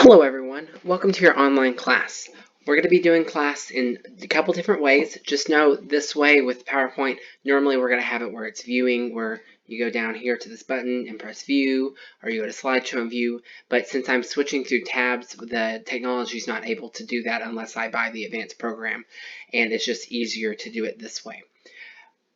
Hello everyone, welcome to your online class. We're going to be doing class in a couple different ways. Just know this way with PowerPoint, normally we're going to have it where it's viewing, where you go down here to this button and press view, or you go to slideshow and view. But since I'm switching through tabs, the technology is not able to do that unless I buy the advanced program, and it's just easier to do it this way.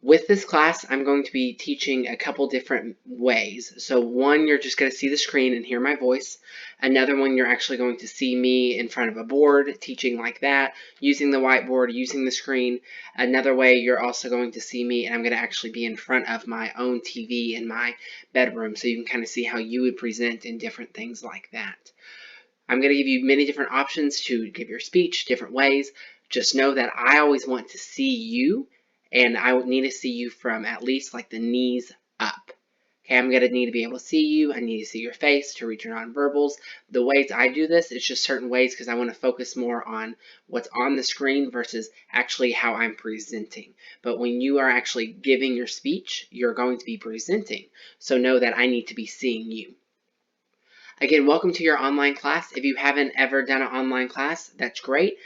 With this class, I'm going to be teaching a couple different ways. So one, you're just going to see the screen and hear my voice. Another one, you're actually going to see me in front of a board teaching like that, using the whiteboard, using the screen. Another way, you're also going to see me and I'm going to actually be in front of my own TV in my bedroom, so you can kind of see how you would present in different things like that. I'm going to give you many different options to give your speech, different ways. Just know that I always want to see you, and I would need to see you from at least like the knees up. Okay, I'm going to need to be able to see you. I need to see your face to read your nonverbals. The ways I do this, it's just certain ways because I want to focus more on what's on the screen versus actually how I'm presenting. But when you are actually giving your speech, you're going to be presenting. So know that I need to be seeing you. Again, welcome to your online class. If you haven't ever done an online class, that's great.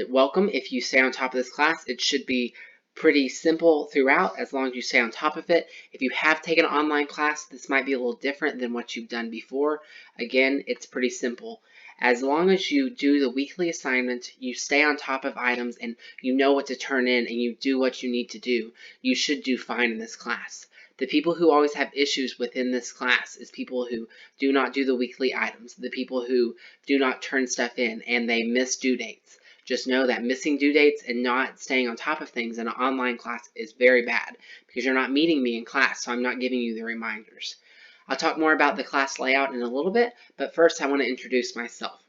Welcome. If you stay on top of this class, it should be pretty simple throughout as long as you stay on top of it. If you have taken an online class, this might be a little different than what you've done before. Again, it's pretty simple. As long as you do the weekly assignment, you stay on top of items, and you know what to turn in, and you do what you need to do, you should do fine in this class. The people who always have issues within this class is people who do not do the weekly items, the people who do not turn stuff in, and they miss due dates. Just know that missing due dates and not staying on top of things in an online class is very bad because you're not meeting me in class, so I'm not giving you the reminders. I'll talk more about the class layout in a little bit, but first I want to introduce myself.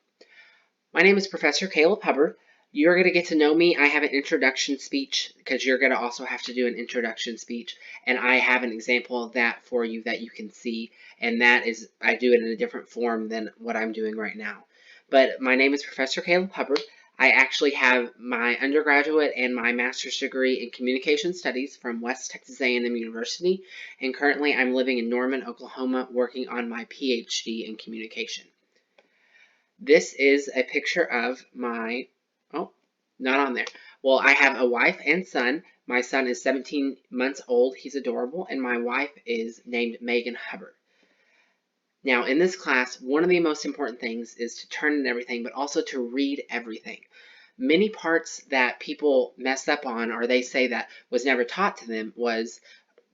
My name is Professor Caleb Hubbard. You're going to get to know me. I have an introduction speech because you're going to also have to do an introduction speech, and I have an example of that for you that you can see, and that is, I do it in a different form than what I'm doing right now. But my name is Professor Caleb Hubbard. I actually have my undergraduate and my master's degree in communication studies from West Texas A&M University, and currently I'm living in Norman, Oklahoma, working on my PhD in communication. This is a picture of my, oh, not on there. Well, I have a wife and son. My son is 17 months old. He's adorable. And my wife is named Megan Hubbard. Now, in this class, one of the most important things is to turn in everything, but also to read everything. Many parts that people mess up on, or they say that was never taught to them, was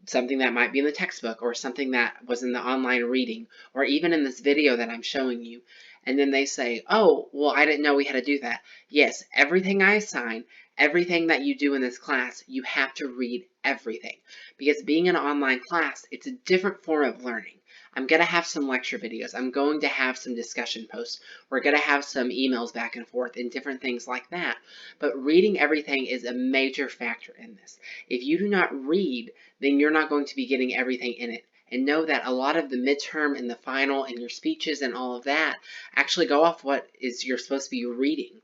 something that might be in the textbook or something that was in the online reading or even in this video that I'm showing you. And then they say, oh, well, I didn't know we had to do that. Yes, everything I assign, everything that you do in this class, you have to read everything. Because being an online class, it's a different form of learning. I'm going to have some lecture videos. I'm going to have some discussion posts. We're going to have some emails back and forth and different things like that. But reading everything is a major factor in this. If you do not read, then you're not going to be getting everything in it. And know that a lot of the midterm and the final and your speeches and all of that actually go off what is you're supposed to be reading.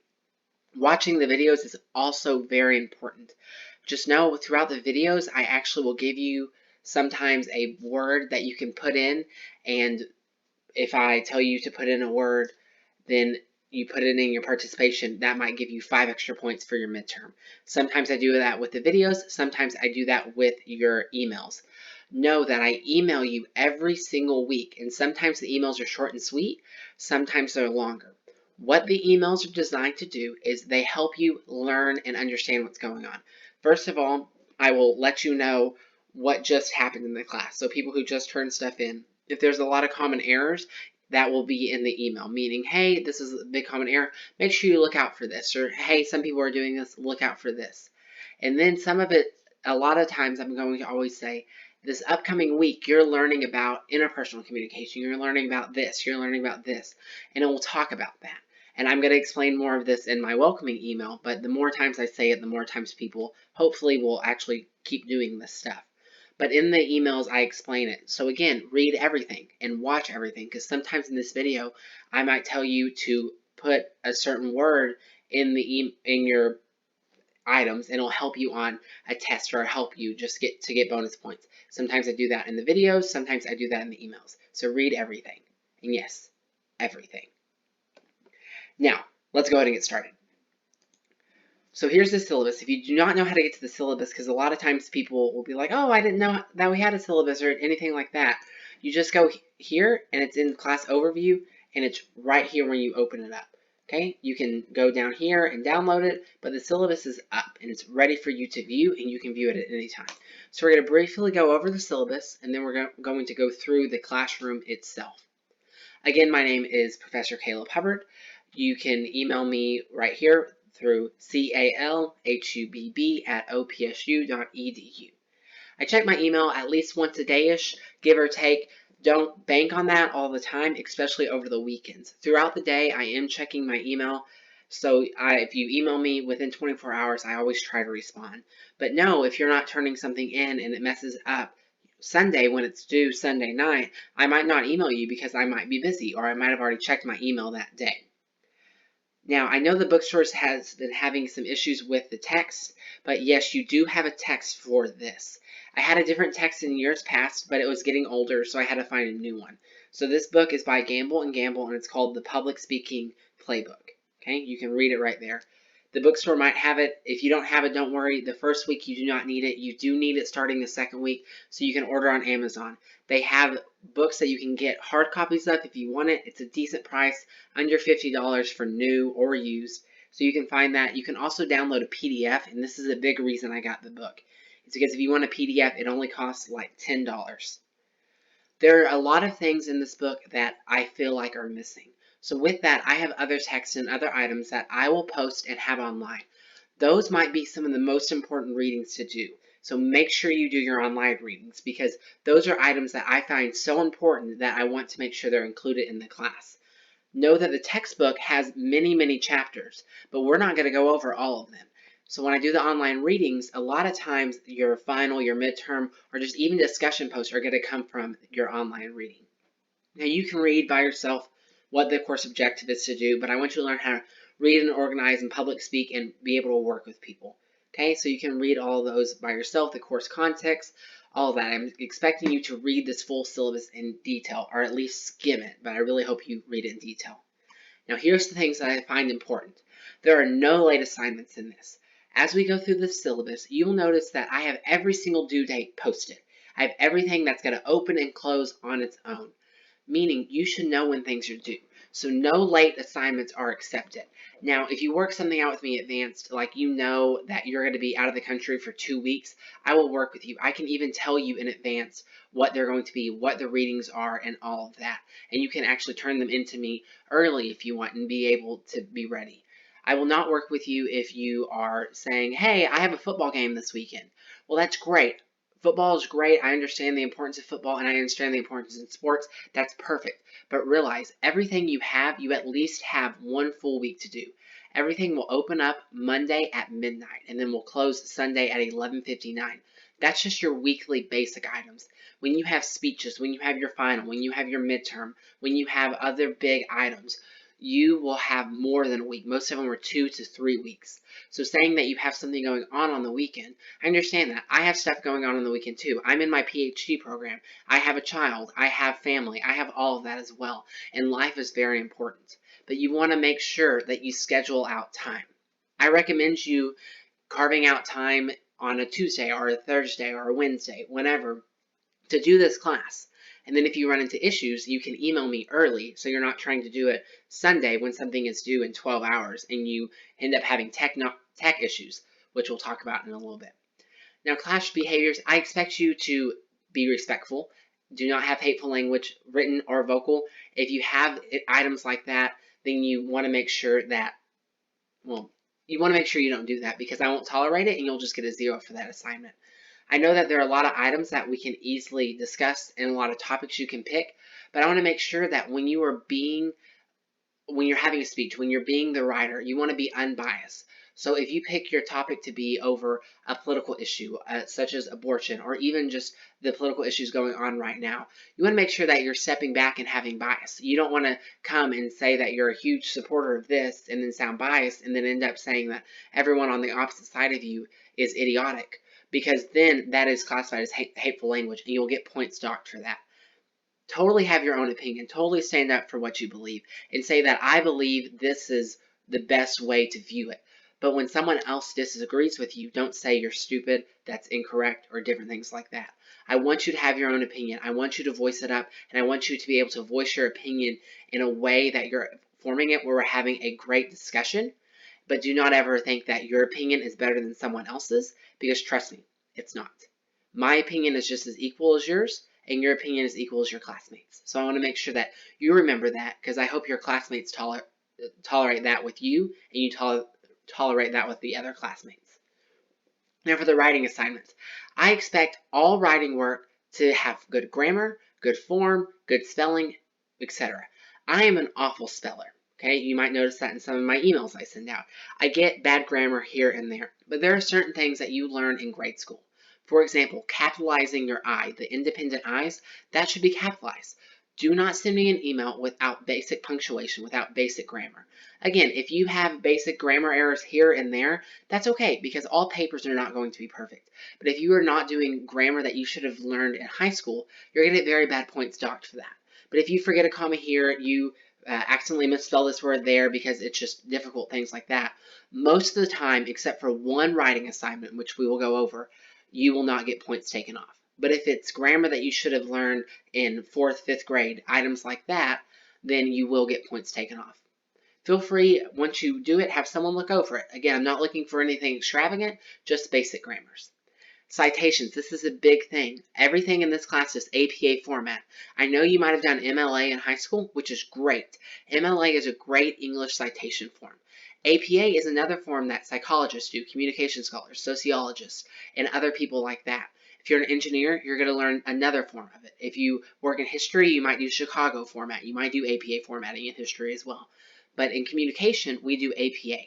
Watching the videos is also very important. Just know throughout the videos, I actually will give you sometimes a word that you can put in, and if I tell you to put in a word, then you put it in your participation, that might give you 5 extra points for your midterm. Sometimes I do that with the videos, sometimes I do that with your emails. Know that I email you every single week, and sometimes the emails are short and sweet, sometimes they're longer. What the emails are designed to do is they help you learn and understand what's going on. First of all, I will let you know what just happened in the class. So people who just turned stuff in, if there's a lot of common errors, that will be in the email, meaning, hey, this is a big common error, make sure you look out for this, or hey, some people are doing this, look out for this. And then some of it, a lot of times I'm going to always say, this upcoming week, you're learning about interpersonal communication, you're learning about this, you're learning about this, and it will talk about that. And I'm going to explain more of this in my welcoming email, but the more times I say it, the more times people hopefully will actually keep doing this stuff. But in the emails, I explain it. So again, read everything and watch everything, because sometimes in this video, I might tell you to put a certain word in your items, and it'll help you on a test or help you just get bonus points. Sometimes I do that in the videos, sometimes I do that in the emails. So read everything. And yes, everything. Now, let's go ahead and get started. So here's the syllabus. If you do not know how to get to the syllabus, because a lot of times people will be like, oh, I didn't know that we had a syllabus or anything like that. You just go here and it's in class overview and it's right here when you open it up. Okay, you can go down here and download it, but the syllabus is up and it's ready for you to view, and you can view it at any time. So we're going to briefly go over the syllabus, and then we're going to go through the classroom itself. Again, my name is Professor Caleb Hubbard. You can email me right here through calhubb@opsu.edu. I check my email at least once a day-ish, give or take. Don't bank on that all the time, especially over the weekends. Throughout the day, I am checking my email. So if you email me within 24 hours, I always try to respond. But no, if you're not turning something in and it messes up Sunday when it's due Sunday night, I might not email you because I might be busy, or I might have already checked my email that day. Now, I know the bookstores has been having some issues with the text, but yes, you do have a text for this. I had a different text in years past, but it was getting older, so I had to find a new one. So this book is by Gamble & Gamble, and it's called The Public Speaking Playbook. Okay, you can read it right there. The bookstore might have it. If you don't have it, don't worry. The first week, you do not need it. You do need it starting the second week, so you can order on Amazon. They have books that you can get hard copies of if you want it. It's a decent price, under $50 for new or used. So you can find that. You can also download a PDF, and this is a big reason I got the book. It's because if you want a PDF, it only costs like $10. There are a lot of things in this book that I feel like are missing. So with that, I have other texts and other items that I will post and have online. Those might be some of the most important readings to do. So make sure you do your online readings, because those are items that I find so important that I want to make sure they're included in the class. Know that the textbook has many, many chapters, but we're not going to go over all of them. So when I do the online readings, a lot of times your final, your midterm, or just even discussion posts are going to come from your online reading. Now you can read by yourself what the course objective is to do, but I want you to learn how to read and organize and public speak and be able to work with people. Okay, so you can read all of those by yourself, the course context, all of that. I'm expecting you to read this full syllabus in detail, or at least skim it, but I really hope you read it in detail. Now here's the things that I find important. There are no late assignments in this. As we go through this syllabus, you'll notice that I have every single due date posted. I have everything that's going to open and close on its own, meaning you should know when things are due. So no late assignments are accepted. Now, if you work something out with me advanced, like you know that you're going to be out of the country for 2 weeks, I will work with you. I can even tell you in advance what they're going to be, what the readings are, and all of that. And you can actually turn them into me early if you want and be able to be ready. I will not work with you if you are saying, hey, I have a football game this weekend. Well, that's great. Football is great. I understand the importance of football, and I understand the importance in sports. That's perfect. But realize everything you have, you at least have 1 full week to do. Everything will open up Monday at midnight, and then we'll close Sunday at 11:59. That's just your weekly basic items. When you have speeches, when you have your final, when you have your midterm, when you have other big items, you will have more than a week. Most of them are 2 to 3 weeks. So saying that you have something going on the weekend, I understand that. I have stuff going on the weekend too. I'm in my PhD program. I have a child. I have family. I have all of that as well. And life is very important. But you want to make sure that you schedule out time. I recommend you carving out time on a Tuesday or a Thursday or a Wednesday, whenever, to do this class. And then if you run into issues, you can email me early, so you're not trying to do it Sunday when something is due in 12 hours and you end up having tech issues, which we'll talk about in a little bit. Now, class behaviors, I expect you to be respectful. Do not have hateful language, written or vocal. If you have items like that, then you want to make sure that, well, you want to make sure you don't do that, because I won't tolerate it and you'll just get a 0 for that assignment. I know that there are a lot of items that we can easily discuss and a lot of topics you can pick, but I want to make sure that when you're having a speech, when you're being the writer, you want to be unbiased. So if you pick your topic to be over a political issue, such as abortion, or even just the political issues going on right now, you want to make sure that you're stepping back and having bias. You don't want to come and say that you're a huge supporter of this and then sound biased and then end up saying that everyone on the opposite side of you is idiotic, because then that is classified as hateful language and you'll get points docked for that. Totally have your own opinion. Totally stand up for what you believe and say that I believe this is the best way to view it. But when someone else disagrees with you, don't say you're stupid, that's incorrect, or different things like that. I want you to have your own opinion. I want you to voice it up, and I want you to be able to voice your opinion in a way that you're forming it where we're having a great discussion. But do not ever think that your opinion is better than someone else's, because trust me, it's not. My opinion is just as equal as yours, and your opinion is equal as your classmates. So I want to make sure that you remember that, because I hope your classmates tolerate that with you, and you tolerate that with the other classmates. Now for the writing assignments, I expect all writing work to have good grammar, good form, good spelling, etc. I am an awful speller. Okay, you might notice that in some of my emails I send out. I get bad grammar here and there, but there are certain things that you learn in grade school. For example, capitalizing your I, the independent I's, that should be capitalized. Do not send me an email without basic punctuation, without basic grammar. Again, if you have basic grammar errors here and there, that's okay, because all papers are not going to be perfect. But if you are not doing grammar that you should have learned in high school, you're going to get very bad points docked for that. But if you forget a comma here, you accidentally misspell this word there because it's just difficult, things like that, most of the time, except for one writing assignment, which we will go over, you will not get points taken off. But if it's grammar that you should have learned in 4th, 5th grade, items like that, then you will get points taken off. Feel free, once you do it, have someone look over it. Again, I'm not looking for anything extravagant, just basic grammars. Citations, this is a big thing. Everything in this class is APA format. I know you might have done MLA in high school, which is great. MLA is a great English citation form. APA is another form that psychologists do, communication scholars, sociologists, and other people like that. If you're an engineer, you're going to learn another form of it. If you work in history, you might do Chicago format. You might do APA formatting in history as well. But in communication, we do APA.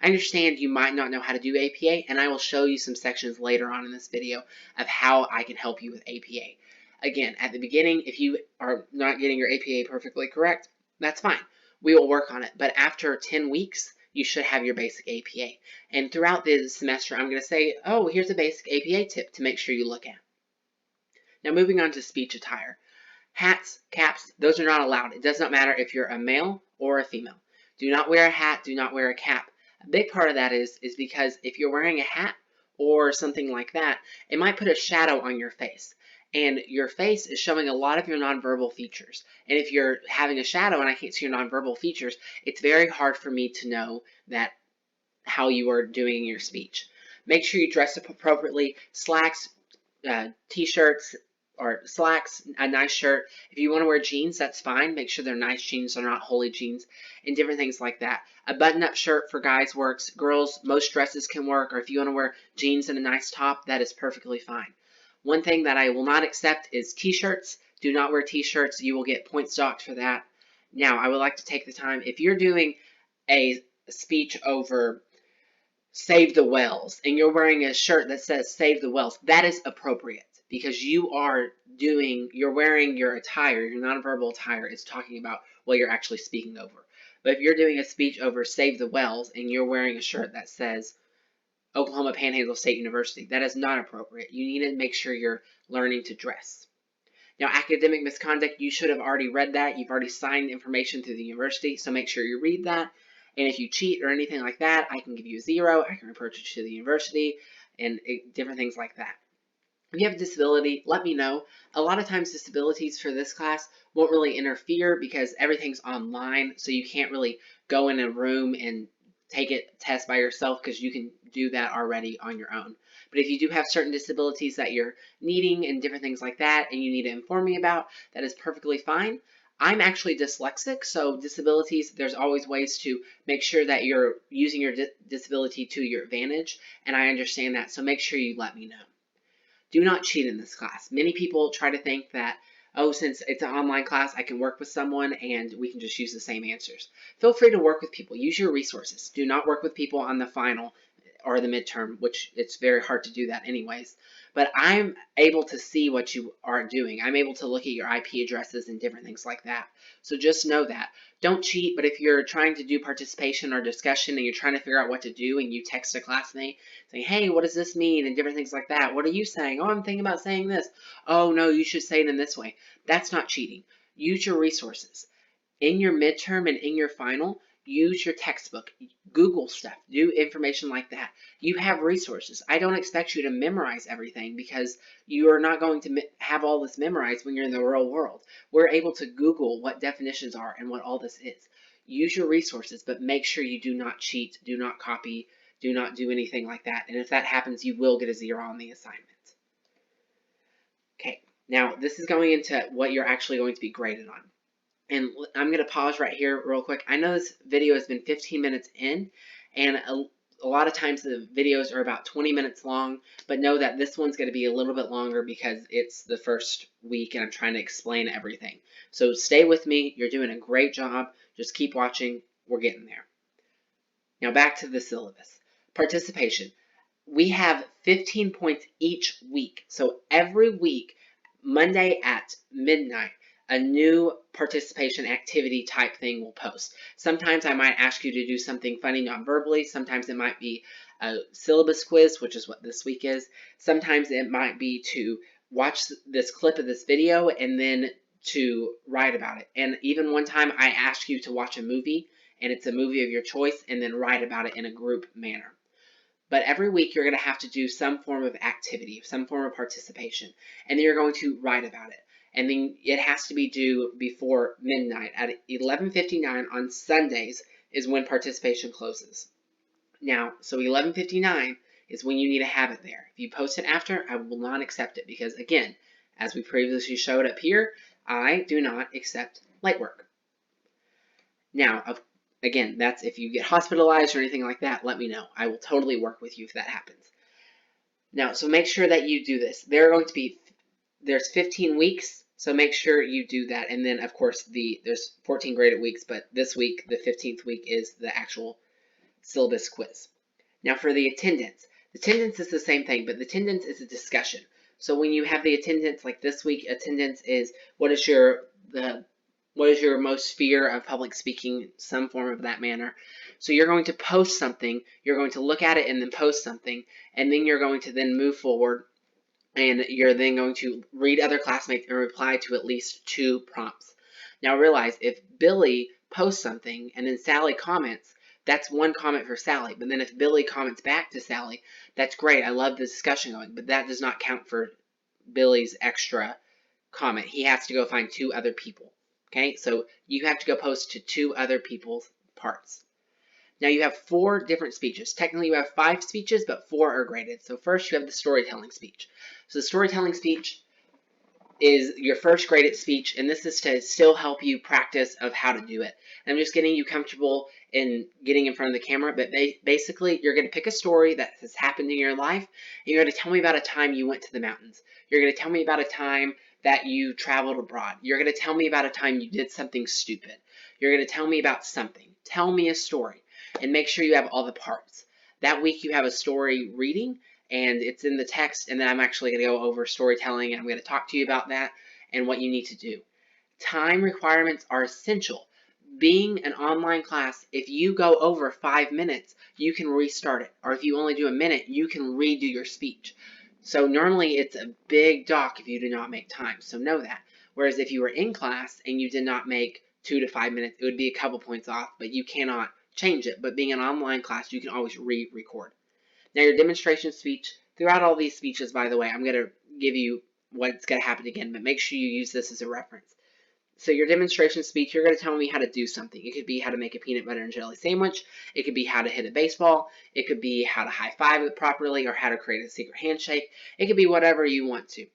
I understand you might not know how to do APA, and I will show you some sections later on in this video of how I can help you with APA. Again, at the beginning, if you are not getting your APA perfectly correct, that's fine. We will work on it. But after 10 weeks, you should have your basic APA. And throughout the semester, I'm going to say, oh, here's a basic APA tip to make sure you look at. Now, moving on to speech attire. Hats, caps, those are not allowed. It does not matter if you're a male or a female. Do not wear a hat, do not wear a cap. A big part of that is because if you're wearing a hat or something like that, it might put a shadow on your face. And your face is showing a lot of your nonverbal features. And if you're having a shadow and I can't see your nonverbal features, it's very hard for me to know that how you are doing your speech. Make sure you dress up appropriately. Slacks, t-shirts, or slacks, a nice shirt. If you want to wear jeans, that's fine. Make sure they're nice jeans, they're not holey jeans, and different things like that. A button-up shirt for guys works. Girls, most dresses can work, or if you want to wear jeans and a nice top, that is perfectly fine. One thing that I will not accept is t-shirts. Do not wear t-shirts. You will get points docked for that. Now, I would like to take the time, if you're doing a speech over Save the Whales and you're wearing a shirt that says Save the Whales, that is appropriate because you're wearing your attire, your nonverbal attire is talking about what you're actually speaking over. But if you're doing a speech over Save the Whales and you're wearing a shirt that says Oklahoma Panhandle State University, that is not appropriate. You need to make sure you're learning to dress. Now, academic misconduct, you should have already read that. You've already signed information through the university, so make sure you read that. And if you cheat or anything like that, I can give you a 0. I can report you to the university and different things like that. If you have a disability, let me know. A lot of times disabilities for this class won't really interfere because everything's online, so you can't really go in a room and take a test by yourself because you can do that already on your own. But if you do have certain disabilities that you're needing and different things like that and you need to inform me about, that is perfectly fine. I'm actually dyslexic, so disabilities, there's always ways to make sure that you're using your disability to your advantage, and I understand that, so make sure you let me know. Do not cheat in this class. Many people try to think that, oh, since it's an online class, I can work with someone and we can just use the same answers. Feel free to work with people. Use your resources. Do not work with people on the final or the midterm, which it's very hard to do that anyways. But I'm able to see what you are doing. I'm able to look at your IP addresses and different things like that. So just know that. Don't cheat, but if you're trying to do participation or discussion and you're trying to figure out what to do and you text a classmate saying, hey, what does this mean? And different things like that. What are you saying? Oh, I'm thinking about saying this. Oh, no, you should say it in this way. That's not cheating. Use your resources. In your midterm and in your final, use your textbook, Google stuff, do information like that. You have resources. I don't expect you to memorize everything because you are not going to have all this memorized when you're in the real world. We're able to Google what definitions are and what all this is. Use your resources, but make sure you do not cheat, do not copy, do not do anything like that. And if that happens, you will get a 0 on the assignment. Okay, now this is going into what you're actually going to be graded on. And I'm going to pause right here real quick. I know this video has been 15 minutes in, and a lot of times the videos are about 20 minutes long, but know that this one's going to be a little bit longer because it's the first week and I'm trying to explain everything. So stay with me. You're doing a great job. Just keep watching. We're getting there. Now back to the syllabus. Participation. We have 15 points each week. So every week, Monday at midnight, a new participation activity type thing will post. Sometimes I might ask you to do something funny non-verbally. Sometimes it might be a syllabus quiz, which is what this week is. Sometimes it might be to watch this clip of this video and then to write about it. And even one time I asked you to watch a movie, and it's a movie of your choice, and then write about it in a group manner. But every week you're going to have to do some form of activity, some form of participation, and then you're going to write about it. And then it has to be due before midnight. At 11:59 on Sundays is when participation closes. Now, so 11:59 is when you need to have it there. If you post it after, I will not accept it because, again, as we previously showed up here, I do not accept light work. Now, again, that's if you get hospitalized or anything like that, let me know. I will totally work with you if that happens. Now, so make sure that you do this. There's 15 weeks, so make sure you do that. And then, of course, there's 14 graded weeks, but this week, the 15th week, is the actual syllabus quiz. Now, for the attendance is the same thing, but the attendance is a discussion. So when you have the attendance, like this week, attendance is what is your most fear of public speaking, some form of that manner. So you're going to post something, you're going to look at it and then post something, and then you're going to then move forward, and you're then going to read other classmates and reply to at least 2 prompts. Now realize, if Billy posts something and then Sally comments, that's 1 comment for Sally. But then if Billy comments back to Sally, that's great, I love the discussion going, but that does not count for Billy's extra comment. He has to go find 2 other people. Okay, so you have to go post to 2 other people's parts. Now you have 4 different speeches. Technically you have 5 speeches, but 4 are graded. So first you have the storytelling speech. So the storytelling speech is your first graded speech, and this is to still help you practice of how to do it. And I'm just getting you comfortable in getting in front of the camera, but basically you're going to pick a story that has happened in your life, and you're going to tell me about a time you went to the mountains. You're going to tell me about a time that you traveled abroad. You're going to tell me about a time you did something stupid. You're going to tell me about something. Tell me a story, and make sure you have all the parts. That week you have a story reading, and it's in the text, and then I'm actually going to go over storytelling, and I'm going to talk to you about that and what you need to do. Time requirements are essential. Being an online class, if you go over 5 minutes, you can restart it. Or if you only do a minute, you can redo your speech. So normally it's a big dock if you do not make time, so know that. Whereas if you were in class and you did not make 2 to 5 minutes, it would be a couple points off, but you cannot change it. But being an online class, you can always re-record. Now your demonstration speech, throughout all these speeches, by the way, I'm going to give you what's going to happen again, but make sure you use this as a reference. So your demonstration speech, you're going to tell me how to do something. It could be how to make a peanut butter and jelly sandwich. It could be how to hit a baseball. It could be how to high five it properly or how to create a secret handshake. It could be whatever you want to.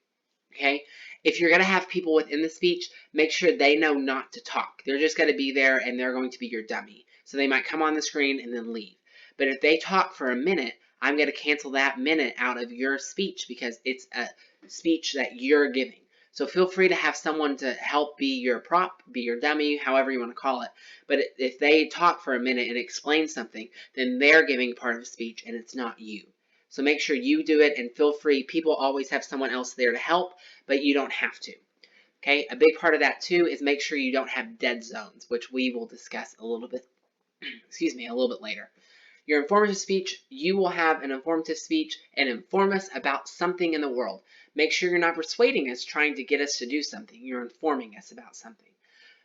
Okay? If you're going to have people within the speech, make sure they know not to talk. They're just going to be there and they're going to be your dummy. So they might come on the screen and then leave. But if they talk for a minute, I'm going to cancel that minute out of your speech because it's a speech that you're giving. So feel free to have someone to help be your prop, be your dummy, however you want to call it. But if they talk for a minute and explain something, then they're giving part of a speech and it's not you. So make sure you do it, and feel free. People always have someone else there to help, but you don't have to. Okay, a big part of that too is make sure you don't have dead zones, which we will discuss a little bit, excuse me, a little bit later. Your informative speech, you will have an informative speech and inform us about something in the world. Make sure you're not persuading us, trying to get us to do something. You're informing us about something.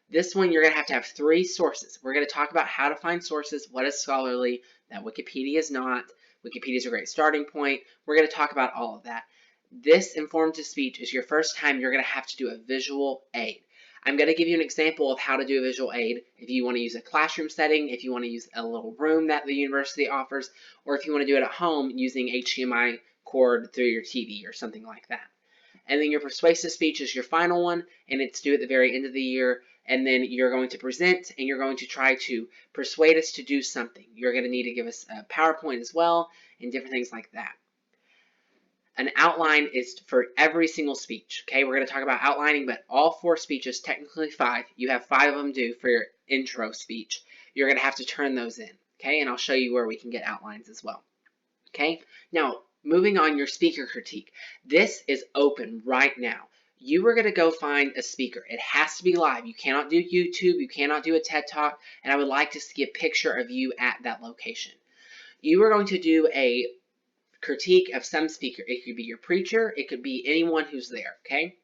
This one, you're going to have 3 sources. We're going to talk about how to find sources, what is scholarly, that Wikipedia is not. Wikipedia is a great starting point. We're going to talk about all of that. This informative speech is your first time you're going to have to do a visual aid. I'm going to give you an example of how to do a visual aid if you want to use a classroom setting, if you want to use a little room that the university offers, or if you want to do it at home using HDMI cord through your TV or something like that. And then your persuasive speech is your final one, and it's due at the very end of the year. And then you're going to present, and you're going to try to persuade us to do something. You're going to need to give us a PowerPoint as well, and different things like that. An outline is for every single speech. Okay, we're going to talk about outlining, but all 4 speeches, technically 5, you have 5 of them due for your intro speech. You're going to have to turn those in. Okay, and I'll show you where we can get outlines as well. Okay, now moving on, your speaker critique. This is open right now. You are going to go find a speaker. It has to be live. You cannot do YouTube. You cannot do a TED Talk. And I would like to see a picture of you at that location. You are going to do a critique of some speaker. It could be your preacher. It could be anyone who's there, okay?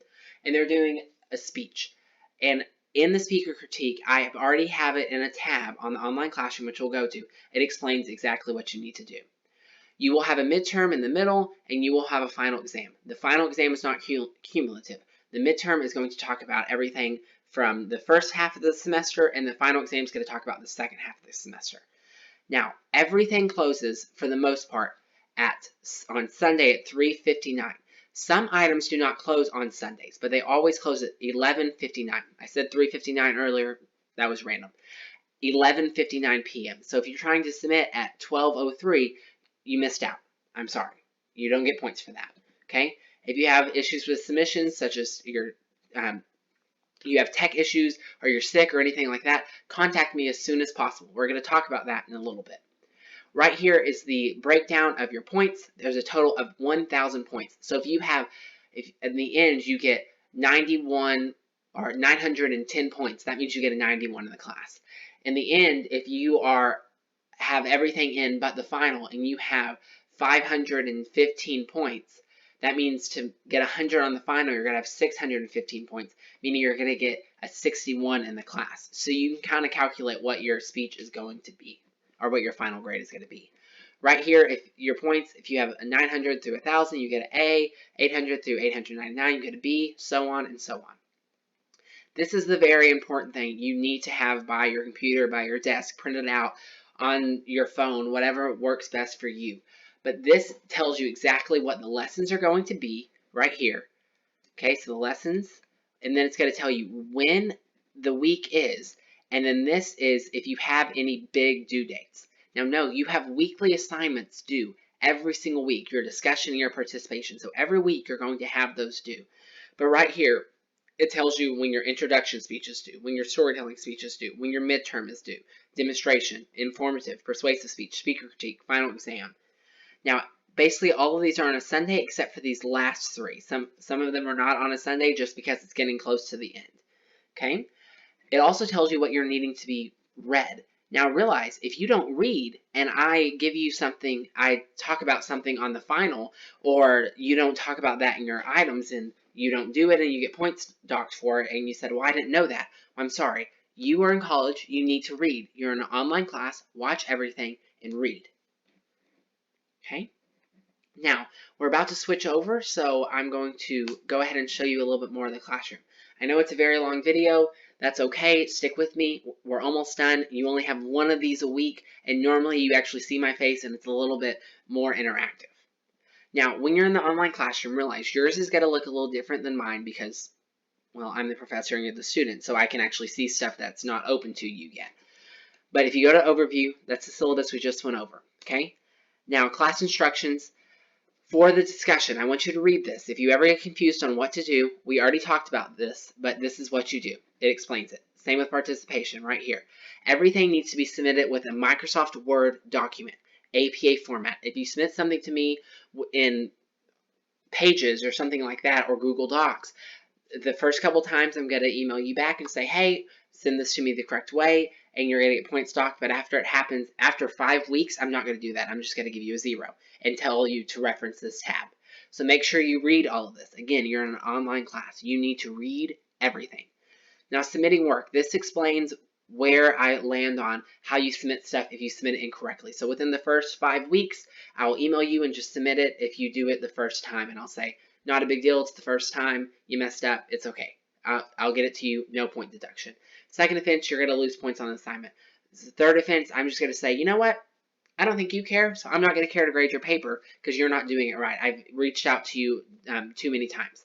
And they're doing a speech. And in the speaker critique, I already have it in a tab on the online classroom, which we'll go to. It explains exactly what you need to do. You will have a midterm in the middle, and you will have a final exam. The final exam is not cumulative. The midterm is going to talk about everything from the first half of the semester, and the final exam is going to talk about the second half of the semester. Now, everything closes, for the most part, on Sunday at 3:59. Some items do not close on Sundays, but they always close at 11:59. I said 3:59 earlier. That was random. 11:59 p.m. So if you're trying to submit at 12:03, you missed out. I'm sorry. You don't get points for that. Okay? If you have issues with submissions, such as you have tech issues, or you're sick, or anything like that, contact me as soon as possible. We're going to talk about that in a little bit. Right here is the breakdown of your points. There's a total of 1,000 points. So if in the end you get 91 or 910 points, that means you get a 91 in the class. In the end, if you have everything in but the final, and you have 515 points, that means to get 100 on the final, you're going to have 615 points, meaning you're going to get a 61 in the class. So you can kind of calculate what your speech is going to be, or what your final grade is going to be. Right here, if your points, if you have a 900 through 1,000, you get an A, 800 through 899, you get a B, so on and so on. This is the very important thing you need to have by your computer, by your desk, printed out on your phone, whatever works best for you. But this tells you exactly what the lessons are going to be right here. Okay, so the lessons, and then it's going to tell you when the week is, and then this is if you have any big due dates. Now, no, you have weekly assignments due every single week, your discussion and your participation. So every week you're going to have those due. But right here, it tells you when your introduction speech is due, when your storytelling speech is due, when your midterm is due, demonstration, informative, persuasive speech, speaker critique, final exam. Now, basically all of these are on a Sunday except for these last 3. Some of them are not on a Sunday just because it's getting close to the end. Okay? It also tells you what you're needing to be read. Now realize, if you don't read and I give you something, I talk about something on the final, or you don't talk about that in your items and you don't do it and you get points docked for it, and you said, well, I didn't know that. Well, I'm sorry. You are in college. You need to read. You're in an online class. Watch everything and read. Okay? Now, we're about to switch over, so I'm going to go ahead and show you a little bit more of the classroom. I know it's a very long video. That's okay. Stick with me. We're almost done. You only have one of these a week, and normally you actually see my face, and it's a little bit more interactive. Now, when you're in the online classroom, realize yours is going to look a little different than mine because, well, I'm the professor and you're the student, so I can actually see stuff that's not open to you yet. But if you go to Overview, that's the syllabus we just went over, okay? Now, class instructions. For the discussion, I want you to read this. If you ever get confused on what to do, we already talked about this, but this is what you do. It explains it. Same with participation right here. Everything needs to be submitted with a Microsoft Word document, APA format. If you submit something to me in Pages or something like that, or Google Docs, the first couple times I'm going to email you back and say, hey, send this to me the correct way, and you're going to get points docked. But after it happens, after 5 weeks, I'm not going to do that. I'm just going to give you a 0 and tell you to reference this tab. So make sure you read all of this. Again, you're in an online class. You need to read everything. Now, submitting work. This explains where I land on how you submit stuff if you submit it incorrectly. So within the first 5 weeks, I will email you and just submit it if you do it the first time. And I'll say, not a big deal. It's the first time. You messed up. It's okay. I'll get it to you. No point deduction. Second offense, you're going to lose points on the assignment. Third offense, I'm just going to say, you know what? I don't think you care, so I'm not going to care to grade your paper because you're not doing it right. I've reached out to you too many times.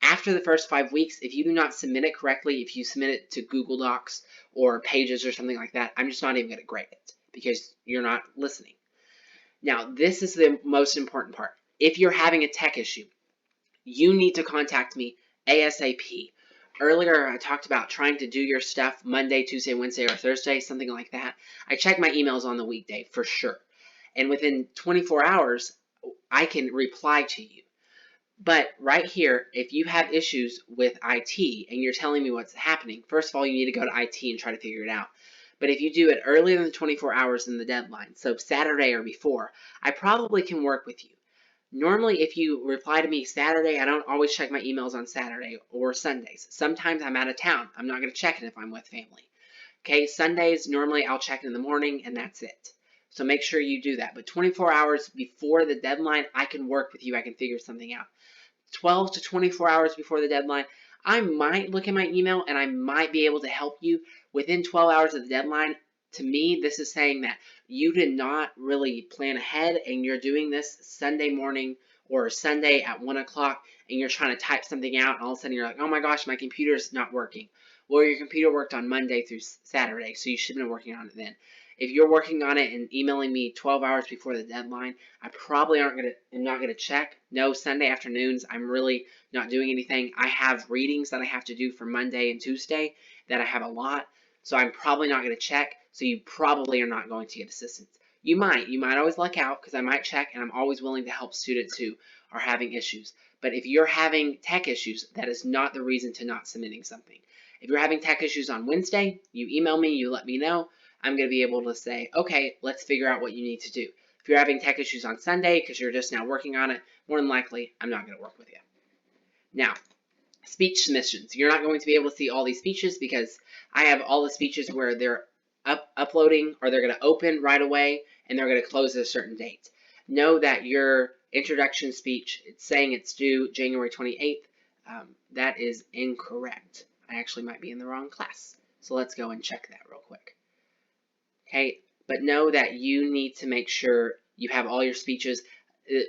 After the first 5 weeks, if you do not submit it correctly, if you submit it to Google Docs or Pages or something like that, I'm just not even going to grade it because you're not listening. Now, this is the most important part. If you're having a tech issue, you need to contact me ASAP. Earlier, I talked about trying to do your stuff Monday, Tuesday, Wednesday, or Thursday, something like that. I check my emails on the weekday for sure. And within 24 hours, I can reply to you. But right here, if you have issues with IT and you're telling me what's happening, first of all, you need to go to IT and try to figure it out. But if you do it earlier than 24 hours in the deadline, so Saturday or before, I probably can work with you. Normally, if you reply to me Saturday, I don't always check my emails on Saturday or Sundays. Sometimes I'm out of town. I'm not going to check it if I'm with family. Okay, Sundays, normally I'll check in the morning and that's it. So make sure you do that. But 24 hours before the deadline, I can work with you. I can figure something out. 12 to 24 hours before the deadline, I might look at my email and I might be able to help you within 12 hours of the deadline. To me, this is saying that you did not really plan ahead and you're doing this Sunday morning or Sunday at 1 o'clock and you're trying to type something out and all of a sudden you're like, oh my gosh, my computer's not working. Well, your computer worked on Monday through Saturday, so you should have been working on it then. If you're working on it and emailing me 12 hours before the deadline, I probably am not gonna check. No, Sunday afternoons, I'm really not doing anything. I have readings that I have to do for Monday and Tuesday that I have a lot, so I'm probably not gonna check. So you probably are not going to get assistance. You might always luck out because I might check, and I'm always willing to help students who are having issues. But if you're having tech issues, that is not the reason to not submitting something. If you're having tech issues on Wednesday, you email me, you let me know. I'm going to be able to say, okay, let's figure out what you need to do. If you're having tech issues on Sunday because you're just now working on it, more than likely, I'm not going to work with you. Now, speech submissions. You're not going to be able to see all these speeches because I have all the speeches where they're uploading or they're going to open right away and they're going to close at a certain date. Know that your introduction speech, it's saying it's due January 28th. That is incorrect. I actually might be in the wrong class. So let's go and check that real quick. Okay, but know that you need to make sure you have all your speeches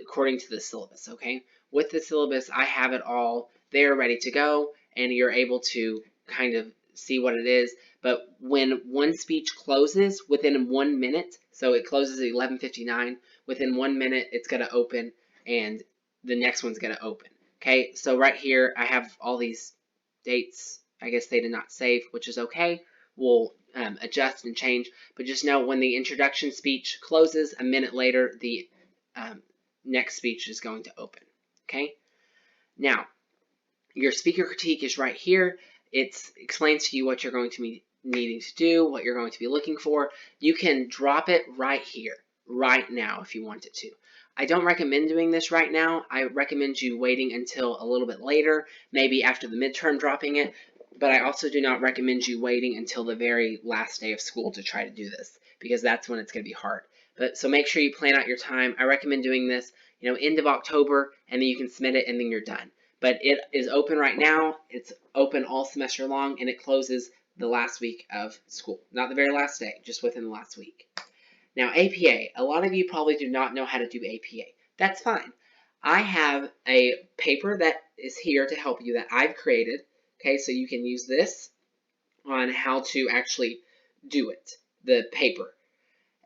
according to the syllabus, okay? With the syllabus, I have it all there ready to go, and you're able to kind of see what it is. But when one speech closes within 1 minute, so it closes at 11:59, within 1 minute it's going to open, and the next one's going to open. Okay, so right here I have all these dates. I guess they did not save, which is okay. We'll adjust and change, but just know when the introduction speech closes, a minute later, the next speech is going to open. Okay? Now, your speaker critique is right here. It explains to you what you're going to be needing to do, what you're going to be looking for. You can drop it right here, right now, if you wanted to. I don't recommend doing this right now. I recommend you waiting until a little bit later, maybe after the midterm dropping it, but I also do not recommend you waiting until the very last day of school to try to do this, because that's when it's going to be hard. So make sure you plan out your time. I recommend doing this, end of October, and then you can submit it, and then you're done. But it is open right now. It's open all semester long, and it closes the last week of school. Not the very last day, just within the last week. Now, APA. A lot of you probably do not know how to do APA. That's fine. I have a paper that is here to help you that I've created. Okay, so you can use this on how to actually do it, the paper.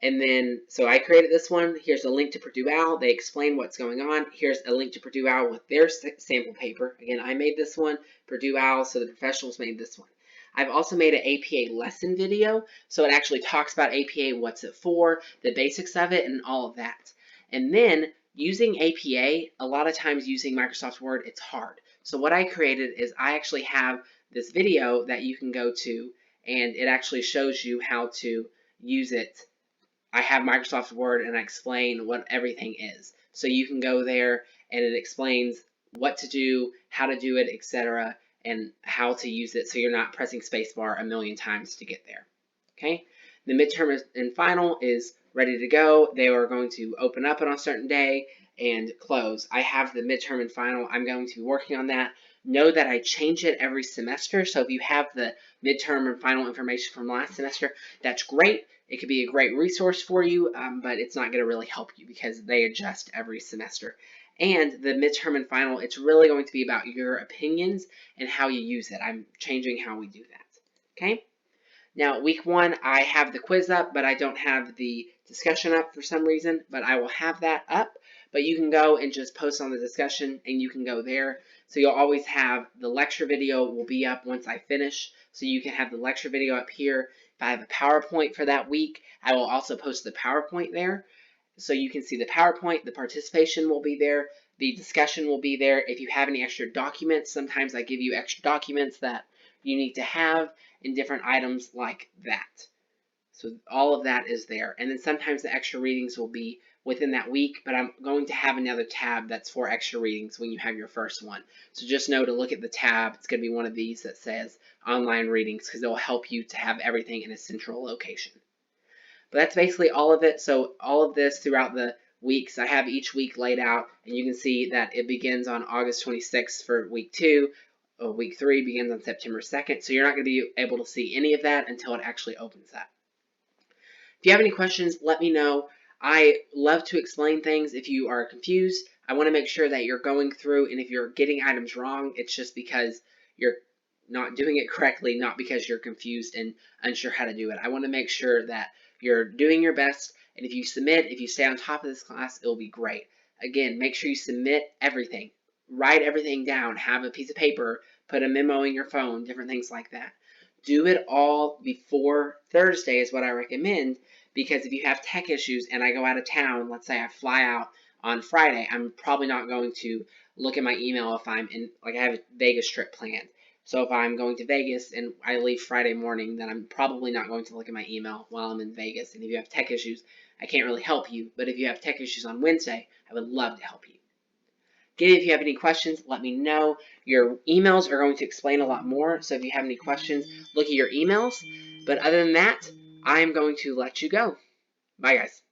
And then, so I created this one. Here's a link to Purdue Owl. They explain what's going on. Here's a link to Purdue Owl with their sample paper. Again, I made this one, Purdue Owl, so the professionals made this one. I've also made an APA lesson video, so it actually talks about APA, what's it for, the basics of it, and all of that. And then, using APA, a lot of times using Microsoft Word, it's hard. So what I created is I actually have this video that you can go to, and it actually shows you how to use it. I have Microsoft Word and I explain what everything is. So you can go there and it explains what to do, how to do it, etc., and how to use it so you're not pressing spacebar a million times to get there. Okay? The midterm and final is ready to go. They are going to open up on a certain day and close. I have the midterm and final. I'm going to be working on that. Know that I change it every semester. So if you have the midterm and final information from last semester, that's great. It could be a great resource for you, but it's not going to really help you because they adjust every semester. And the midterm and final, it's really going to be about your opinions and how you use it. I'm changing how we do that. Okay? Now, week 1, I have the quiz up, but I don't have the discussion up for some reason, but I will have that up. But you can go and just post on the discussion, and you can go there. So you'll always have the lecture video will be up once I finish. So you can have the lecture video up here. If I have a PowerPoint for that week, I will also post the PowerPoint there. So you can see the PowerPoint, the participation will be there, the discussion will be there. If you have any extra documents, sometimes I give you extra documents that you need to have in different items like that. So all of that is there. And then sometimes the extra readings will be within that week, but I'm going to have another tab that's for extra readings when you have your first one. So just know to look at the tab. It's going to be one of these that says online readings because it will help you to have everything in a central location. But that's basically all of it. So all of this throughout the weeks, I have each week laid out, and you can see that it begins on August 26th for week 2. Week 3 begins on September 2nd. So you're not going to be able to see any of that until it actually opens up. If you have any questions, let me know. I love to explain things if you are confused. I want to make sure that you're going through, and if you're getting items wrong, it's just because you're not doing it correctly, not because you're confused and unsure how to do it. I want to make sure that you're doing your best, and if you submit, if you stay on top of this class, it'll be great. Again, make sure you submit everything. Write everything down. Have a piece of paper. Put a memo in your phone, different things like that. Do it all before Thursday is what I recommend, because if you have tech issues and I go out of town, let's say I fly out on Friday, I'm probably not going to look at my email if I'm in, like I have a Vegas trip planned. So if I'm going to Vegas and I leave Friday morning, then I'm probably not going to look at my email while I'm in Vegas. And if you have tech issues, I can't really help you. But if you have tech issues on Wednesday, I would love to help you. Again, if you have any questions, let me know. Your emails are going to explain a lot more. So if you have any questions, look at your emails. But other than that, I'm going to let you go. Bye, guys.